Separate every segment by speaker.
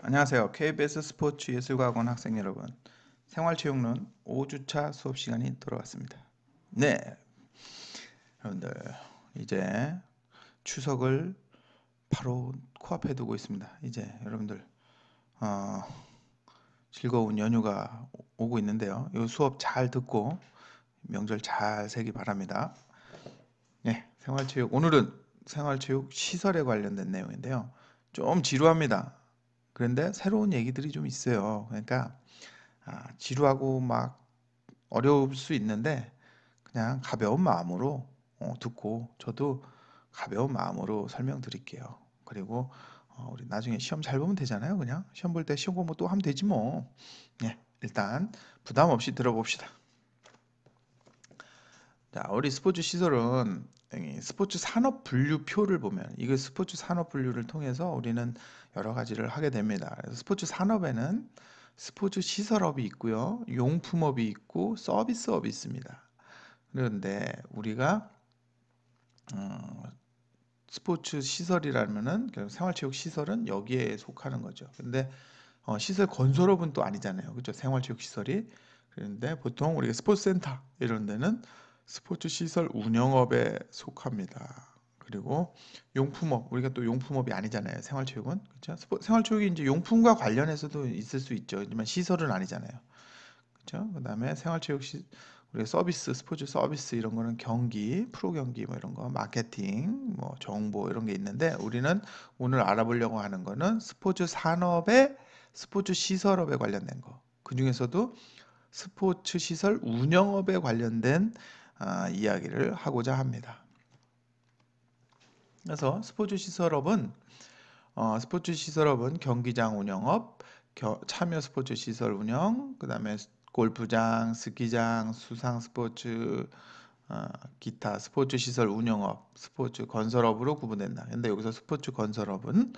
Speaker 1: 안녕하세요. KBS 스포츠 예술과학원 학생 여러분. 생활체육론 5주차 수업 시간이 돌아왔습니다. 네, 여러분들 이제 추석을 바로 코앞에 두고 있습니다. 이제 여러분들 어, 즐거운 연휴가 오고 있는데요. 이 수업 잘 듣고 명절 잘 세기 바랍니다. 네, 생활체육 오늘은 생활체육 시설에 관련된 내용인데요. 좀 지루합니다. 그런데 새로운 얘기들이 좀 있어요. 그러니까 지루하고 막 어려울 수 있는데 그냥 가벼운 마음으로 듣고 저도 가벼운 마음으로 설명드릴게요. 그리고 우리 나중에 시험 잘 보면 되잖아요. 그냥 시험 볼 때 시험 공부 또 하면 되지 뭐. 예, 일단 부담 없이 들어봅시다. 자, 우리 스포츠 시설은 이 스포츠 산업 분류표를 보면 이거 스포츠 산업 분류를 통해서 우리는 여러 가지를 하게 됩니다. 그래서 스포츠 산업에는 스포츠 시설업이 있고요, 용품업이 있고 서비스업이 있습니다. 그런데 우리가 어, 스포츠 시설이라면은 생활체육 시설은 여기에 속하는 거죠. 근데 시설 건설업은 또 아니잖아요. 그렇죠? 생활체육 시설이. 그런데 보통 우리가 스포츠센터 이런 데는 스포츠 시설 운영업에 속합니다. 그리고 용품업, 우리가 또 용품업이 아니잖아요. 생활체육은. 그렇죠? 생활체육이 이제 용품과 관련해서도 있을 수 있죠. 하지만 시설은 아니잖아요. 그렇죠? 그다음에 우리가 서비스, 스포츠 서비스 이런 거는 경기, 프로 경기 뭐 이런 거, 마케팅, 뭐 정보 이런 게 있는데 우리는 오늘 알아보려고 하는 거는 스포츠 산업의 스포츠 시설업에 관련된 거. 그중에서도 스포츠 시설 운영업에 관련된 이야기를 하고자 합니다. 그래서 스포츠 시설업은 경기장 운영업, 참여 스포츠 시설 운영, 그다음에 골프장, 스키장, 수상 스포츠, 기타 스포츠 시설 운영업, 스포츠 건설업으로 구분된다. 근데 여기서 스포츠 건설업은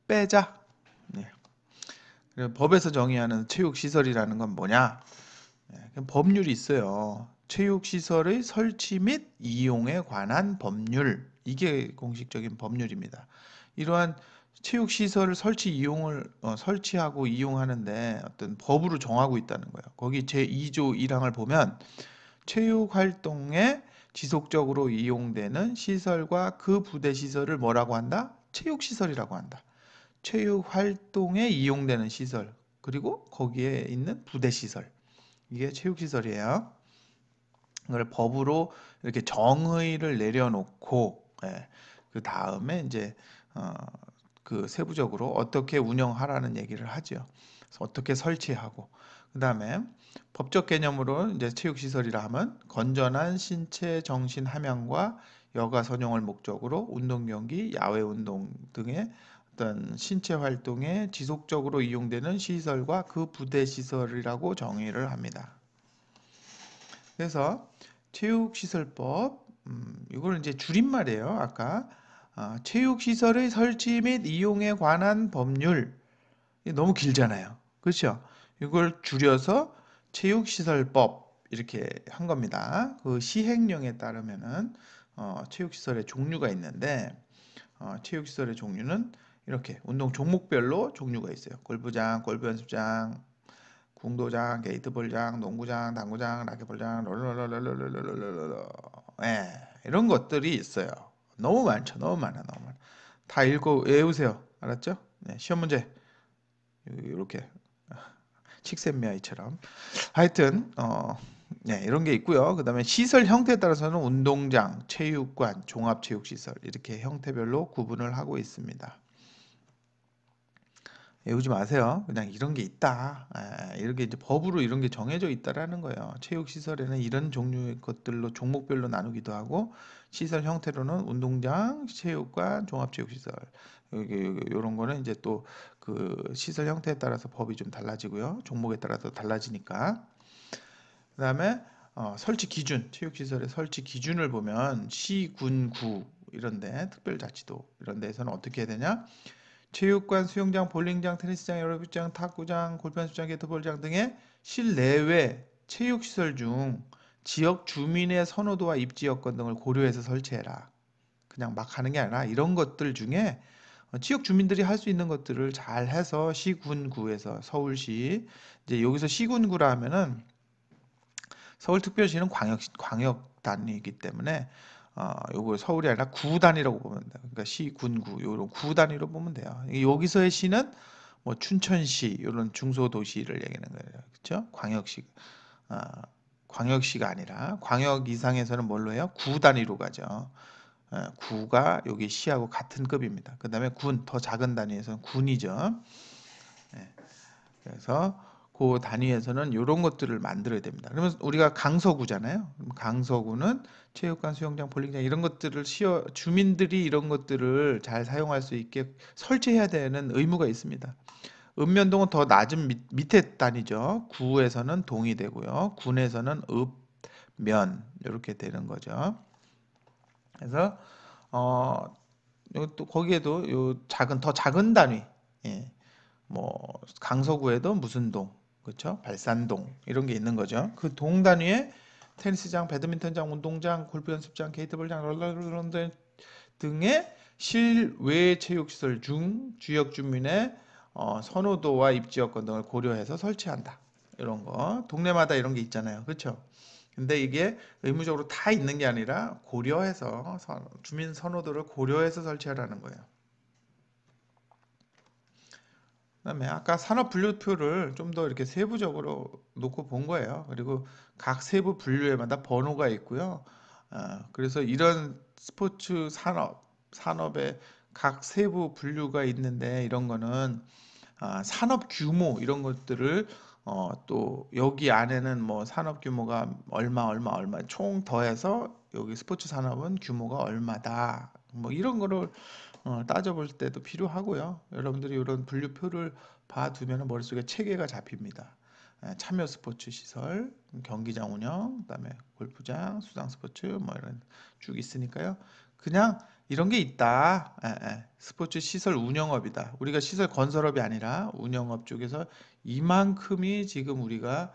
Speaker 1: 빼자. 네. 그리고 법에서 정의하는 체육 시설이라는 건 뭐냐? 네, 법률이 있어요. 체육 시설의 설치 및 이용에 관한 법률. 이게 공식적인 법률입니다. 이러한 체육 시설을 설치하고 이용하는데 어떤 법으로 정하고 있다는 거예요. 거기 제2조 1항을 보면 체육 활동에 지속적으로 이용되는 시설과 그 부대 시설을 뭐라고 한다? 체육 시설이라고 한다. 체육 활동에 이용되는 시설, 그리고 거기에 있는 부대 시설. 이게 체육 시설이에요. 이걸 법으로 이렇게 정의를 내려놓고, 그 다음에 이제 어, 그 세부적으로 어떻게 운영하라는 얘기를 하죠. 그래서 어떻게 설치하고, 그 다음에 법적 개념으로 이제 체육시설이라 하면 건전한 신체 정신 함양과 여가 선용을 목적으로 운동 경기, 야외 운동 등의 어떤 신체 활동에 지속적으로 이용되는 시설과 그 부대 시설이라고 정의를 합니다. 그래서 체육시설법, 이걸 이제 줄임말이에요. 아까 체육시설의 설치 및 이용에 관한 법률. 너무 길잖아요. 그렇죠? 이걸 줄여서 체육시설법 이렇게 한 겁니다. 그 시행령에 따르면은 체육시설의 종류가 있는데 체육시설의 종류는 이렇게 운동 종목별로 종류가 있어요. 골프장, 골프연습장, 궁도장, 게이트볼장, 농구장, 당구장, 라켓볼장, 롤롤롤롤롤롤롤롤 이런 것들이 있어요. 너무 많죠. 너무 많아. 너무 많아. 다 읽고 외우세요. 알았죠? 네, 시험 문제 이렇게 칙센미아이처럼 하여튼 네, 이런 게 있고요. 그다음에 시설 형태에 따라서는 운동장, 체육관, 종합체육시설 이렇게 형태별로 구분을 하고 있습니다. 외우지 마세요. 그냥 이런 게 있다. 이렇게 이제 법으로 이런 게 정해져 있다라는 거예요. 체육 시설에는 이런 종류의 것들로 종목별로 나누기도 하고 시설 형태로는 운동장, 체육관, 종합체육시설 이런 거는 이제 또 그 시설 형태에 따라서 법이 좀 달라지고요. 종목에 따라서 달라지니까. 그다음에 설치 기준, 체육시설의 설치 기준을 보면 시, 군, 구 이런데 특별자치도 이런 데에서는 어떻게 해야 되냐? 체육관, 수영장, 볼링장, 테니스장, 에어로빅장, 탁구장, 골프연습장, 게이트볼장 등의 실내외 체육시설 중 지역 주민의 선호도와 입지 여건 등을 고려해서 설치해라. 그냥 막 하는 게 아니라 이런 것들 중에 지역 주민들이 할 수 있는 것들을 잘 해서 시군구에서 서울시 이제 여기서 시군구라 하면은 서울특별시는 광역 단위이기 때문에 요거 서울이 아니라 구 단위라고 보면 돼요. 그러니까 시, 군, 구 요런 구 단위로 보면 돼요. 여기서의 시는 뭐 춘천시 이런 중소도시를 얘기하는 거예요. 그렇죠? 광역시 아, 광역시가 아니라 광역 이상에서는 뭘로 해요? 구 단위로 가죠. 구가 여기 시하고 같은 급입니다. 그 다음에 군, 더 작은 단위에서는 군이죠. 예, 그래서 그 단위에서는 이런 것들을 만들어야 됩니다. 그러면 우리가 강서구잖아요. 그럼 강서구는 체육관, 수영장, 볼링장 이런 것들을 주민들이 이런 것들을 잘 사용할 수 있게 설치해야 되는 의무가 있습니다. 읍면동은 더 낮은 밑에 단위죠. 구에서는 동이 되고요. 군에서는 읍, 면 이렇게 되는 거죠. 그래서 또 거기에도 더 작은 단위, 예, 뭐 강서구에도 무슨 동, 그렇죠? 발산동 이런 게 있는 거죠. 그 동 단위에 테니스장, 배드민턴장, 운동장, 골프 연습장, 게이트볼장 등의 실외 체육시설 중 지역 주민의 선호도와 입지 여건 등을 고려해서 설치한다. 이런 거 동네마다 이런 게 있잖아요. 그렇죠? 근데 이게 의무적으로 다 있는 게 아니라 고려해서 주민 선호도를 고려해서 설치하라는 거예요. 그다음에 아까 산업 분류표를 좀 더 이렇게 세부적으로 놓고 본 거예요. 그리고 각 세부 분류에마다 번호가 있고요. 그래서 이런 스포츠 산업의 각 세부 분류가 있는데 이런 거는 산업 규모 이런 것들을 또 여기 안에는 뭐 산업 규모가 얼마 총 더해서 여기 스포츠 산업은 규모가 얼마다 뭐 이런 거를 따져볼 때도 필요하고요. 여러분들이 이런 분류표를 봐두면 머릿속에 체계가 잡힙니다. 참여 스포츠 시설, 경기장 운영, 그다음에 골프장, 수상 스포츠 뭐 이런 쭉 있으니까요. 그냥 이런 게 있다. 스포츠 시설 운영업이다. 우리가 시설 건설업이 아니라 운영업 쪽에서 이만큼이 지금 우리가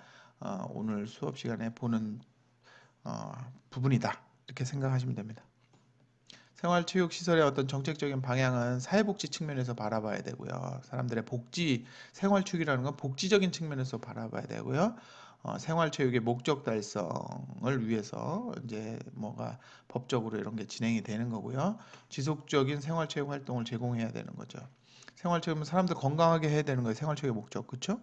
Speaker 1: 오늘 수업 시간에 보는 부분이다. 이렇게 생각하시면 됩니다. 생활체육시설의 어떤 정책적인 방향은 사회복지 측면에서 바라봐야 되고요. 사람들의 복지, 생활체육이라는 건 복지적인 측면에서 바라봐야 되고요. 생활체육의 목적 달성을 위해서 이제 뭐가 법적으로 이런 게 진행이 되는 거고요. 지속적인 생활체육 활동을 제공해야 되는 거죠. 생활체육은 사람들 건강하게 해야 되는 거예요. 생활체육의 목적, 그렇죠?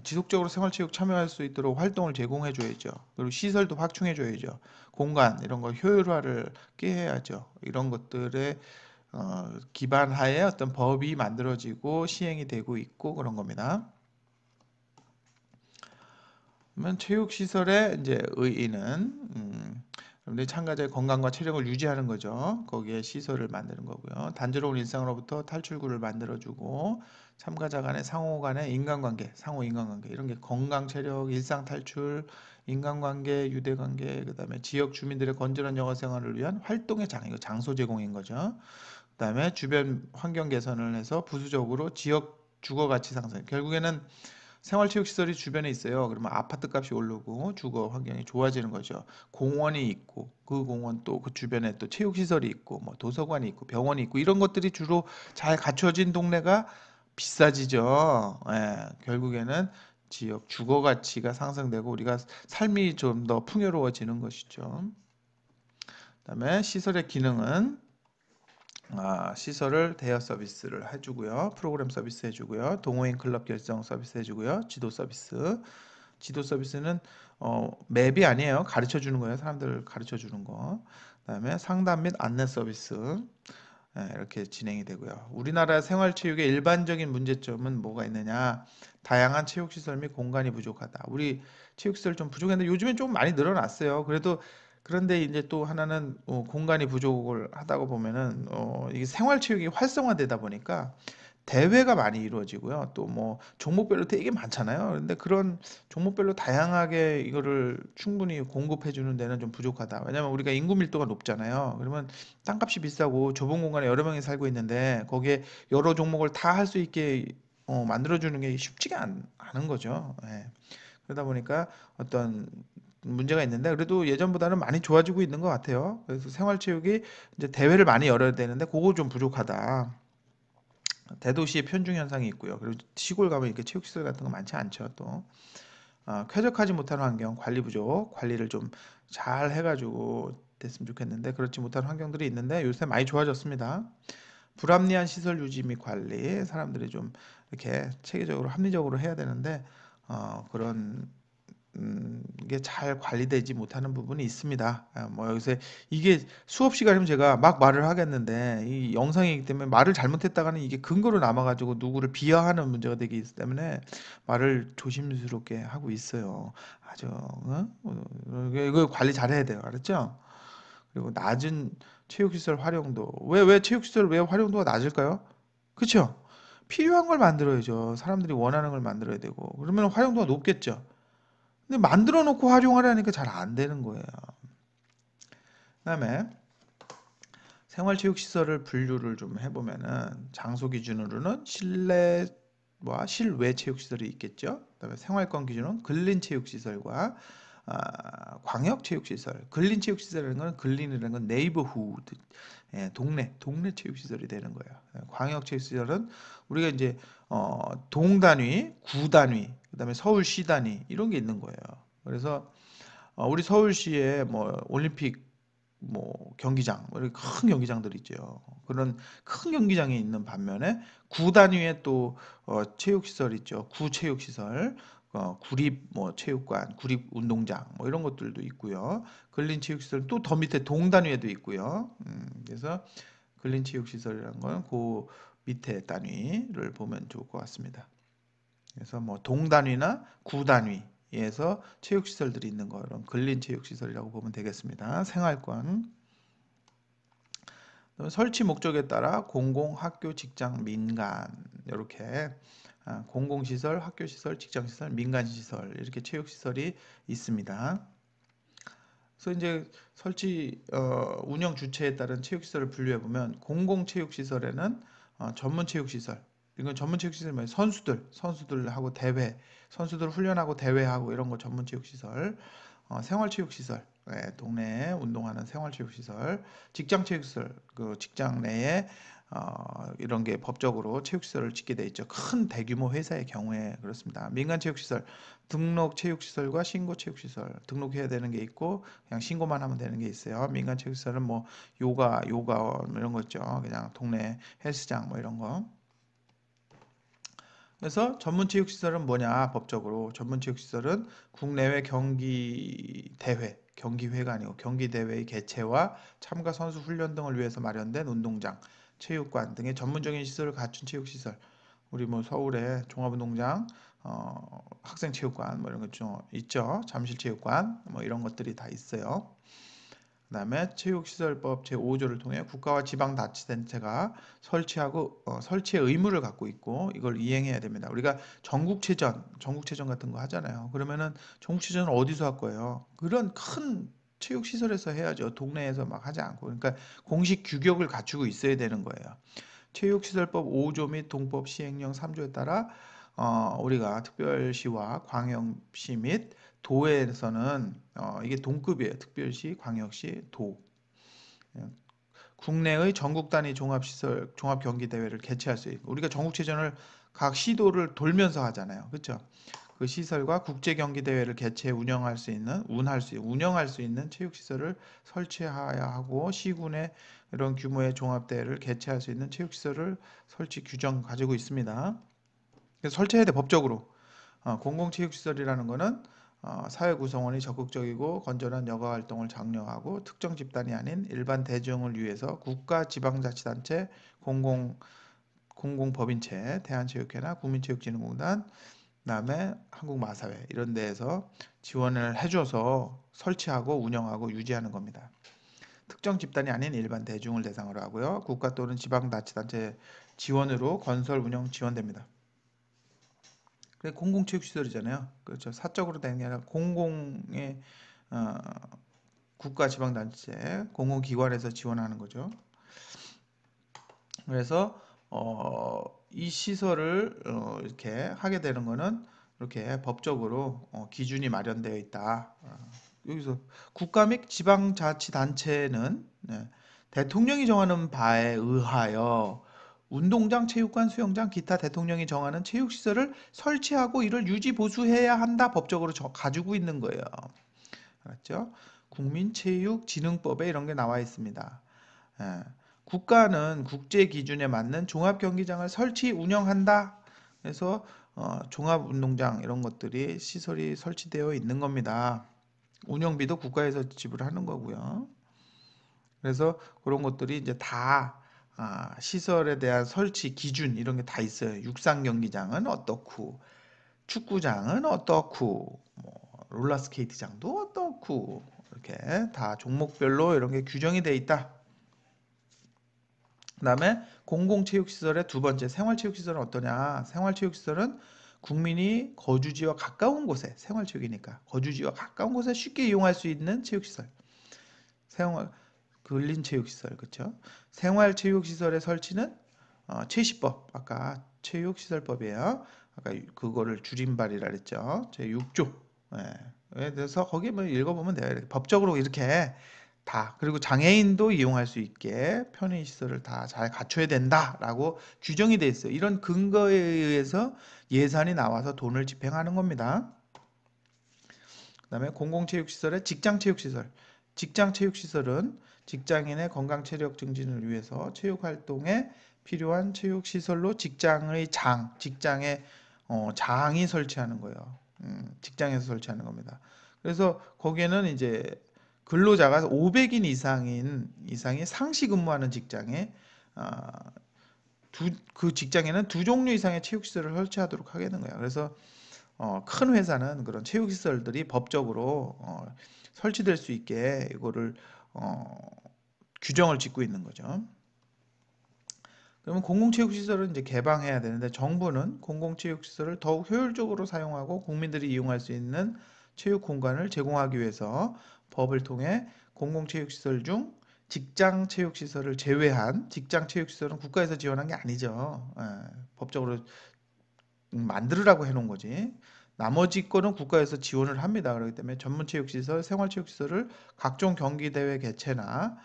Speaker 1: 지속적으로 생활체육 참여할 수 있도록 활동을 제공해 줘야죠. 그리고 시설도 확충해 줘야죠. 공간 이런 거 효율화를 깨해야죠. 이런 것들에 기반하에 어떤 법이 만들어지고 시행이 되고 있고 그런 겁니다. 그러면 체육시설의 이제 의의는 여러분들이 참가자의 건강과 체력을 유지하는 거죠. 거기에 시설을 만드는 거고요. 단조로운 일상으로부터 탈출구를 만들어주고 참가자 간의 상호 간의 인간관계, 상호 인간관계 이런 게 건강, 체력, 일상 탈출, 인간관계, 유대관계, 그다음에 지역 주민들의 건전한 여가 생활을 위한 활동의 이거 장소 제공인 거죠. 그다음에 주변 환경 개선을 해서 부수적으로 지역 주거 가치 상승. 결국에는 생활체육시설이 주변에 있어요. 그러면 아파트 값이 오르고 주거 환경이 좋아지는 거죠. 공원이 있고 그 공원 또 그 주변에 또 체육시설이 있고 뭐 도서관이 있고 병원이 있고 이런 것들이 주로 잘 갖춰진 동네가 비싸지죠. 결국에는 지역 주거 가치가 상승되고 우리가 삶이 좀 더 풍요로워지는 것이죠. 그다음에 시설의 기능은 시설을 대여 서비스를 해주고요. 프로그램 서비스 해주고요. 동호인 클럽 결정 서비스 해주고요. 지도 서비스. 지도 서비스는 맵이 아니에요. 가르쳐 주는 거예요. 사람들 가르쳐 주는 거. 그다음에 상담 및 안내 서비스. 이렇게 진행이 되고요. 우리나라 생활체육의 일반적인 문제점은 뭐가 있느냐? 다양한 체육시설 및 공간이 부족하다. 우리 체육시설 좀 부족했는데 요즘엔 좀 많이 늘어났어요. 그런데 이제 또 하나는 공간이 부족을 하다고 보면은 이게 생활체육이 활성화되다 보니까 대회가 많이 이루어지고요. 또 뭐 종목별로 되게 많잖아요. 그런데 그런 종목별로 다양하게 이거를 충분히 공급해 주는 데는 좀 부족하다. 왜냐면 우리가 인구 밀도가 높잖아요. 그러면 땅값이 비싸고 좁은 공간에 여러 명이 살고 있는데 거기에 여러 종목을 다 할 수 있게 만들어 주는 게 쉽지가 않은 거죠. 예. 그러다 보니까 어떤 문제가 있는데 그래도 예전보다는 많이 좋아지고 있는 것 같아요. 그래서 생활체육이 이제 대회를 많이 열어야 되는데 그거 좀 부족하다. 대도시의 편중 현상이 있고요. 그리고 시골 가면 이렇게 체육시설 같은 거 많지 않죠. 또 쾌적하지 못한 환경, 관리 부족, 관리를 좀 잘 해가지고 됐으면 좋겠는데 그렇지 못한 환경들이 있는데 요새 많이 좋아졌습니다. 불합리한 시설 유지 및 관리, 사람들이 좀 이렇게 체계적으로 합리적으로 해야 되는데 그런 이게 잘 관리되지 못하는 부분이 있습니다. 뭐 여기서 이게 수업 시간이면 제가 막 말을 하겠는데 이 영상이기 때문에 말을 잘못했다가는 이게 근거로 남아가지고 누구를 비하하는 문제가 되기 때문에 말을 조심스럽게 하고 있어요. 아주 이거 관리 잘해야 돼요. 알았죠? 그리고 낮은 체육시설 활용도 왜 체육시설 왜 활용도가 낮을까요? 그쵸? 필요한 걸 만들어야죠. 사람들이 원하는 걸 만들어야 되고 그러면 활용도가 높겠죠. 근데 만들어 놓고 활용하려니까 잘 안 되는 거예요. 그다음에 생활체육시설을 분류를 좀 해보면은 장소 기준으로는 실내와 실외 체육시설이 있겠죠. 그다음에 생활권 기준은 근린체육시설과 광역체육시설. 근린체육시설이라는 건 근린이라는 건 네이버후드, 동네 체육시설이 되는 거예요. 광역체육시설은 우리가 이제 동단위, 구단위, 그다음에 서울시 단위 이런 게 있는 거예요. 그래서 우리 서울시에 뭐 올림픽 뭐 경기장, 뭐 이렇게 큰 경기장들 있죠. 그런 큰 경기장이 있는 반면에 구 단위의 또 체육시설 있죠. 구체육시설, 구립 뭐 체육관, 구립 운동장 뭐 이런 것들도 있고요. 근린 체육시설 또 더 밑에 동 단위에도 있고요. 그래서 근린 체육시설이라는 건 그 밑에 단위를 보면 좋을 것 같습니다. 그래서 뭐 동단위나 구단위에서 체육시설들이 있는 거 이런 근린 체육시설이라고 보면 되겠습니다. 생활권. 설치 목적에 따라 공공, 학교, 직장, 민간 이렇게 공공시설, 학교시설, 직장시설, 민간시설 이렇게 체육시설이 있습니다. 그래서 이제 설치 운영 주체에 따른 체육시설을 분류해 보면 공공체육시설에는 전문체육시설 이건 전문체육시설 뭐 선수들하고 대회 선수들 훈련하고 대회하고 이런 거 전문체육시설 생활체육시설 동네에 운동하는 생활체육시설 직장체육시설 그 직장 내에 이런 게 법적으로 체육시설을 짓게 돼 있죠. 큰 대규모 회사의 경우에 그렇습니다. 민간체육시설 등록 체육시설과 신고 체육시설 등록해야 되는 게 있고 그냥 신고만 하면 되는 게 있어요. 민간 체육시설은 뭐 요가 이런 거 있죠. 그냥 동네 헬스장 뭐 이런 거. 그래서 전문체육시설은 뭐냐 법적으로 전문체육시설은 국내외 경기대회 경기회가 아니고 경기대회의 개최와 참가 선수 훈련 등을 위해서 마련된 운동장 체육관 등의 전문적인 시설을 갖춘 체육시설 우리 뭐 서울에 종합운동장 학생체육관 뭐 이런 것 좀 있죠 잠실체육관 뭐 이런 것들이 다 있어요. 그다음에 체육시설법 제5조를 통해 국가와 지방자치단체가 설치하고 설치의 의무를 갖고 있고 이걸 이행해야 됩니다. 우리가 전국체전 같은 거 하잖아요. 그러면은 전국체전을 어디서 할 거예요? 그런 큰 체육시설에서 해야죠. 동네에서 막 하지 않고. 그러니까 공식 규격을 갖추고 있어야 되는 거예요. 체육시설법 5조 및 동법 시행령 3조에 따라 우리가 특별시와 광역시 및 도에서는 이게 동급이에요. 특별시, 광역시, 도. 예, 국내의 전국 단위 종합시설, 종합경기대회를 개최할 수 있고 우리가 전국체전을 각 시도를 돌면서 하잖아요. 그렇죠? 그 시설과 국제경기대회를 개최 운영할 수 있는 체육시설을 설치해야 하고 시군의 이런 규모의 종합대회를 개최할 수 있는 체육시설을 설치 규정 가지고 있습니다. 그래서 설치해야 돼 법적으로. 공공체육시설이라는 것은 사회 구성원이 적극적이고 건전한 여가 활동을 장려하고 특정 집단이 아닌 일반 대중을 위해서 국가 지방자치단체 공공법인체 대한체육회나 국민체육진흥공단 그다음에 한국마사회 이런 데에서 지원을 해줘서 설치하고 운영하고 유지하는 겁니다. 특정 집단이 아닌 일반 대중을 대상으로 하고요. 국가 또는 지방자치단체 지원으로 건설 운영 지원됩니다. 그게 공공체육시설이잖아요. 그렇죠. 사적으로 되는 게 아니라 공공의 어, 국가 지방단체 공공기관에서 지원하는 거죠. 그래서 이 시설을 이렇게 하게 되는 거는 이렇게 법적으로 기준이 마련되어 있다. 여기서 국가 및 지방자치단체는 대통령이 정하는 바에 의하여 운동장, 체육관, 수영장, 기타 대통령이 정하는 체육시설을 설치하고 이를 유지 보수해야 한다. 법적으로 가지고 있는 거예요. 알았죠? 국민체육진흥법에 이런 게 나와 있습니다. 예. 국가는 국제 기준에 맞는 종합경기장을 설치 운영한다. 그래서 종합운동장 이런 것들이 시설이 설치되어 있는 겁니다. 운영비도 국가에서 지불하는 거고요. 그래서 그런 것들이 이제 다 시설에 대한 설치 기준 이런 게 다 있어요. 육상 경기장은 어떻고, 축구장은 어떻고, 뭐 롤러스케이트장도 어떻고 이렇게 다 종목별로 이런 게 규정이 돼 있다. 그다음에 공공체육시설의 두 번째 생활체육시설은 어떠냐? 생활체육시설은 국민이 거주지와 가까운 곳에 생활체육이니까 거주지와 가까운 곳에 쉽게 이용할 수 있는 체육시설. 생활 근린체육시설 그렇죠? 생활체육시설의 설치는 체시법 아까 체육시설법이에요. 아까 그거를 줄임발이라 그랬죠. 제 6조. 예. 그래서 거기 뭐 읽어보면 돼요. 이렇게 법적으로 이렇게 다 그리고 장애인도 이용할 수 있게 편의시설을 다 잘 갖춰야 된다라고 규정이 돼 있어요. 이런 근거에 의해서 예산이 나와서 돈을 집행하는 겁니다. 그다음에 공공체육시설의 직장체육시설. 직장체육시설은 직장인의 건강 체력 증진을 위해서 체육활동에 필요한 체육시설로 직장의 장이 설치하는 거예요. 직장에서 설치하는 겁니다. 그래서 거기에는 이제 근로자가 500인 이상이 상시 근무하는 직장에 아, 그 직장에는 두 종류 이상의 체육시설을 설치하도록 하게 되는 거예요. 그래서 큰 회사는 그런 체육시설들이 법적으로 설치될 수 있게 이거를 어, 규정을 짓고 있는 거죠. 그러면 공공체육시설을 이제 개방해야 되는데 정부는 공공체육시설을 더욱 효율적으로 사용하고 국민들이 이용할 수 있는 체육 공간을 제공하기 위해서 법을 통해 공공체육시설 중 직장체육시설을 제외한 직장체육시설은 국가에서 지원한 게 아니죠. 법적으로 만들으라고 해놓은 거지. 나머지 거는 국가에서 지원을 합니다. 그렇기 때문에 전문체육시설, 생활체육시설을 각종 경기대회 개최나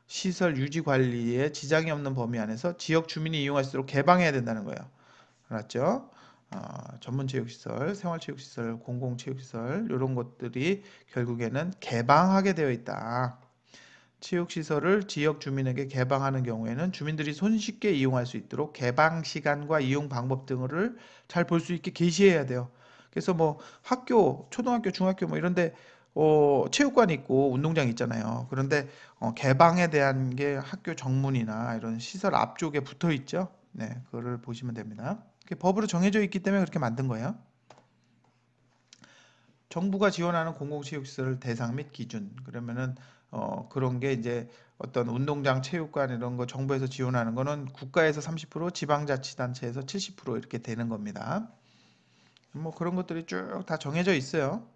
Speaker 1: 시설 유지 관리에 지장이 없는 범위 안에서 지역 주민이 이용할 수 있도록 개방해야 된다는 거예요. 알았죠? 전문체육시설, 생활체육시설, 공공체육시설 이런 것들이 결국에는 개방하게 되어 있다. 체육시설을 지역 주민에게 개방하는 경우에는 주민들이 손쉽게 이용할 수 있도록 개방 시간과 이용 방법 등을 잘 볼 수 있게 게시해야 돼요. 그래서 뭐 학교, 초등학교, 중학교 뭐 이런데 체육관이 있고 운동장 있잖아요. 그런데 개방에 대한 게 학교 정문이나 이런 시설 앞쪽에 붙어 있죠. 네, 그거를 보시면 됩니다. 그게 법으로 정해져 있기 때문에 그렇게 만든 거예요. 정부가 지원하는 공공체육시설 대상 및 기준. 그러면은 그런 게 이제 어떤 운동장, 체육관 이런 거 정부에서 지원하는 거는 국가에서 30%, 지방자치단체에서 70% 이렇게 되는 겁니다. 뭐 그런 것들이 쭉 다 정해져 있어요.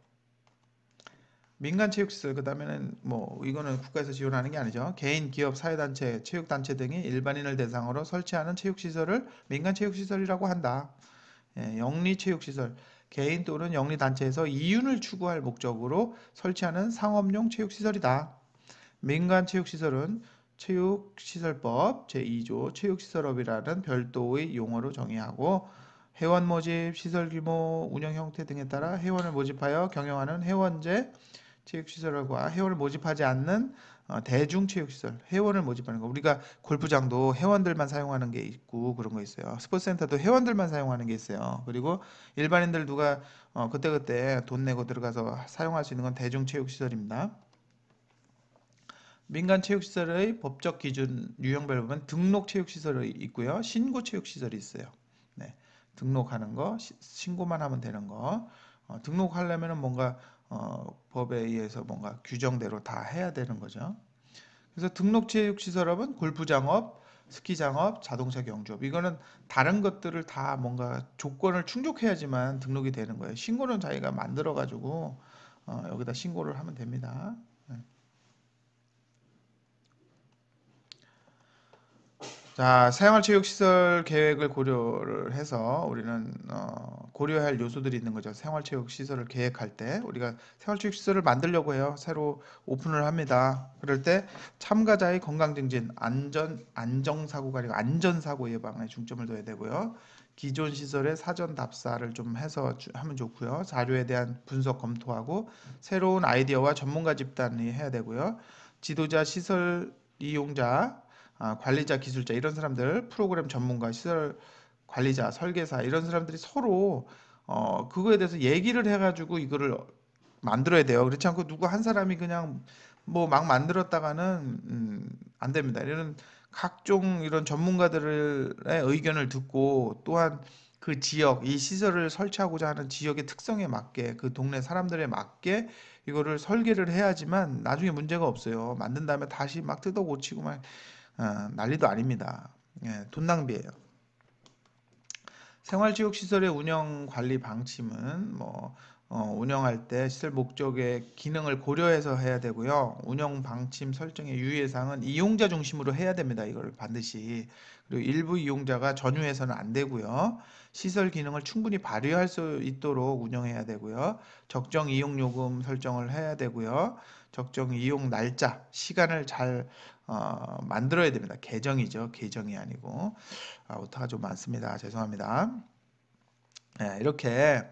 Speaker 1: 민간체육시설 그다음에는 뭐 이거는 국가에서 지원하는 게 아니죠. 개인, 기업, 사회단체, 체육단체 등이 일반인을 대상으로 설치하는 체육시설을 민간체육시설이라고 한다. 영리체육시설, 개인 또는 영리단체에서 이윤을 추구할 목적으로 설치하는 상업용 체육시설이다. 민간체육시설은 체육시설법 제2조 체육시설업이라는 별도의 용어로 정의하고 회원 모집, 시설 규모, 운영 형태 등에 따라 회원을 모집하여 경영하는 회원제 체육시설과 회원을 모집하지 않는 대중체육시설, 회원을 모집하는 거. 우리가 골프장도 회원들만 사용하는 게 있고 그런 거 있어요. 스포츠센터도 회원들만 사용하는 게 있어요. 그리고 일반인들 누가 그때그때 돈 내고 들어가서 사용할 수 있는 건 대중체육시설입니다. 민간체육시설의 법적 기준 유형별로 보면 등록체육시설이 있고요. 신고체육시설이 있어요. 네, 등록하는 거, 신고만 하면 되는 거. 등록하려면 뭔가 법에 의해서 뭔가 규정대로 다 해야 되는 거죠. 그래서 등록체육시설업은 골프장업, 스키장업, 자동차 경주업. 이거는 다른 것들을 다 뭔가 조건을 충족해야지만 등록이 되는 거예요. 신고는 자기가 만들어가지고 여기다 신고를 하면 됩니다. 네. 자, 생활체육시설 계획을 고려를 해서 우리는 고려할 요소들이 있는 거죠. 생활체육시설을 계획할 때 우리가 생활체육시설을 만들려고 해요. 새로 오픈을 합니다. 그럴 때 참가자의 건강 증진, 안정사고가 아니고 안전사고 예방에 중점을 둬야 되고요. 기존 시설의 사전 답사를 좀 해서 하면 좋고요. 자료에 대한 분석 검토하고 새로운 아이디어와 전문가 집단이 해야 되고요. 지도자, 시설 이용자, 관리자, 기술자 이런 사람들, 프로그램 전문가, 시설 관리자, 설계사 이런 사람들이 서로 그거에 대해서 얘기를 해가지고 이거를 만들어야 돼요. 그렇지 않고 누구 한 사람이 그냥 뭐 막 만들었다가는 안 됩니다. 이런 각종 이런 전문가들의 의견을 듣고 또한 그 지역, 이 시설을 설치하고자 하는 지역의 특성에 맞게 그 동네 사람들에 맞게 이거를 설계를 해야지만 나중에 문제가 없어요. 만든 다음에 다시 막 뜯어 고치고 막 난리도 아닙니다. 예, 돈 낭비예요. 생활체육시설의 운영 관리 방침은 운영할 때 시설 목적의 기능을 고려해서 해야 되고요. 운영 방침 설정의 유의사항은 이용자 중심으로 해야 됩니다. 이걸 반드시. 그리고 일부 이용자가 전유해서는 안 되고요. 시설 기능을 충분히 발휘할 수 있도록 운영해야 되고요. 적정 이용 요금 설정을 해야 되고요. 적정 이용 날짜, 시간을 잘 만들어야 됩니다. 계정이죠. 계정이 아니고. 오타가 좀 많습니다. 죄송합니다. 예, 이렇게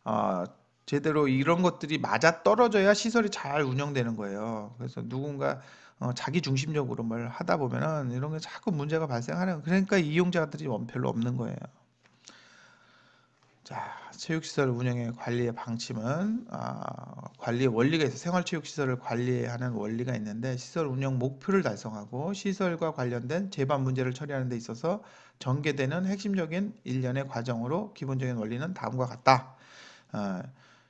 Speaker 1: 어, 제대로 이런 것들이 맞아 떨어져야 시설이 잘 운영되는 거예요. 그래서 누군가 자기 중심적으로 뭘 하다 보면은 이런 게 자꾸 문제가 발생하는 그러니까 이용자들이 별로 없는 거예요. 자, 체육시설 운영의 관리의 방침은 관리의 원리가 있어요. 생활체육시설을 관리하는 원리가 있는데 시설 운영 목표를 달성하고 시설과 관련된 제반 문제를 처리하는 데 있어서 전개되는 핵심적인 일련의 과정으로 기본적인 원리는 다음과 같다. 어,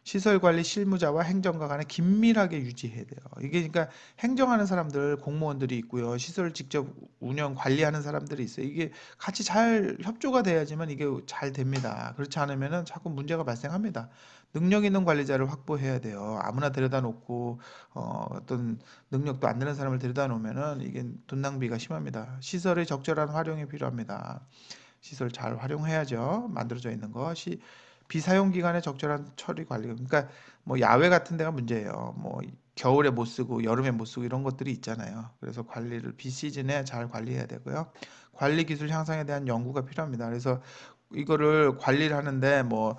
Speaker 1: 시설 관리 실무자와 행정가 간에 긴밀하게 유지해야 돼요. 이게 그러니까 행정하는 사람들, 공무원들이 있고요. 시설 직접 운영 관리하는 사람들이 있어요. 이게 같이 잘 협조가 돼야지만 이게 잘 됩니다. 그렇지 않으면은 자꾸 문제가 발생합니다. 능력 있는 관리자를 확보해야 돼요. 아무나 데려다 놓고 어떤 능력도 안 되는 사람을 데려다 놓으면은 이게 돈 낭비가 심합니다. 시설의 적절한 활용이 필요합니다. 시설 잘 활용해야죠. 만들어져 있는 것이 비사용 기간에 적절한 처리 관리. 그러니까 뭐 야외 같은 데가 문제예요. 뭐 겨울에 못 쓰고 여름에 못 쓰고 이런 것들이 있잖아요. 그래서 관리를 비시즌에 잘 관리해야 되고요. 관리 기술 향상에 대한 연구가 필요합니다. 그래서 이거를 관리를 하는데 뭐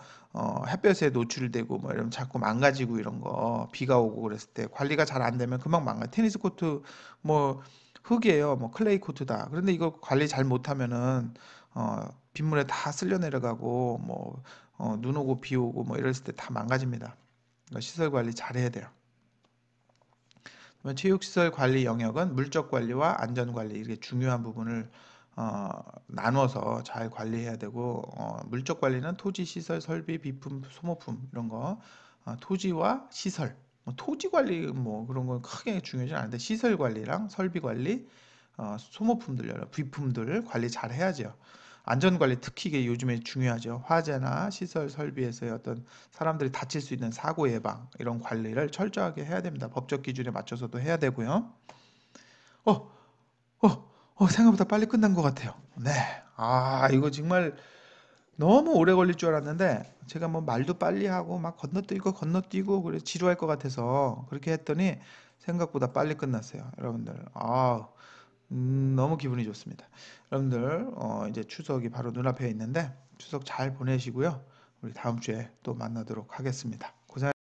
Speaker 1: 햇볕에 노출되고 뭐 이러면 자꾸 망가지고 이런 거 비가 오고 그랬을 때 관리가 잘 안 되면 금방 망가. 테니스 코트 뭐 흙이에요. 뭐 클레이 코트다. 그런데 이거 관리 잘 못하면은 빗물에 다 쓸려 내려가고 뭐 눈 오고 비 오고 뭐 이랬을 때 다 망가집니다. 그러니까 시설 관리 잘 해야 돼요. 체육시설 관리 영역은 물적 관리와 안전 관리 이렇게 중요한 부분을 어, 나눠서 잘 관리해야 되고 물적 관리는 토지, 시설, 설비, 비품, 소모품 이런 거 토지와 시설 토지 관리 뭐 그런 건 크게 중요하지 않은데 시설 관리랑 설비 관리 소모품들 여러 비품들 관리 잘 해야죠. 안전 관리 특히 이게 요즘에 중요하죠. 화재나 시설 설비에서의 어떤 사람들이 다칠 수 있는 사고 예방 이런 관리를 철저하게 해야 됩니다. 법적 기준에 맞춰서도 해야 되고요. 어, 생각보다 빨리 끝난 것 같아요. 네. 이거 정말 너무 오래 걸릴 줄 알았는데 제가 뭐 말도 빨리 하고 막 건너뛰고 그래 지루할 것 같아서 그렇게 했더니 생각보다 빨리 끝났어요. 여러분들. 너무 기분이 좋습니다. 여러분들 이제 추석이 바로 눈앞에 있는데 추석 잘 보내시고요. 우리 다음 주에 또 만나도록 하겠습니다. 고생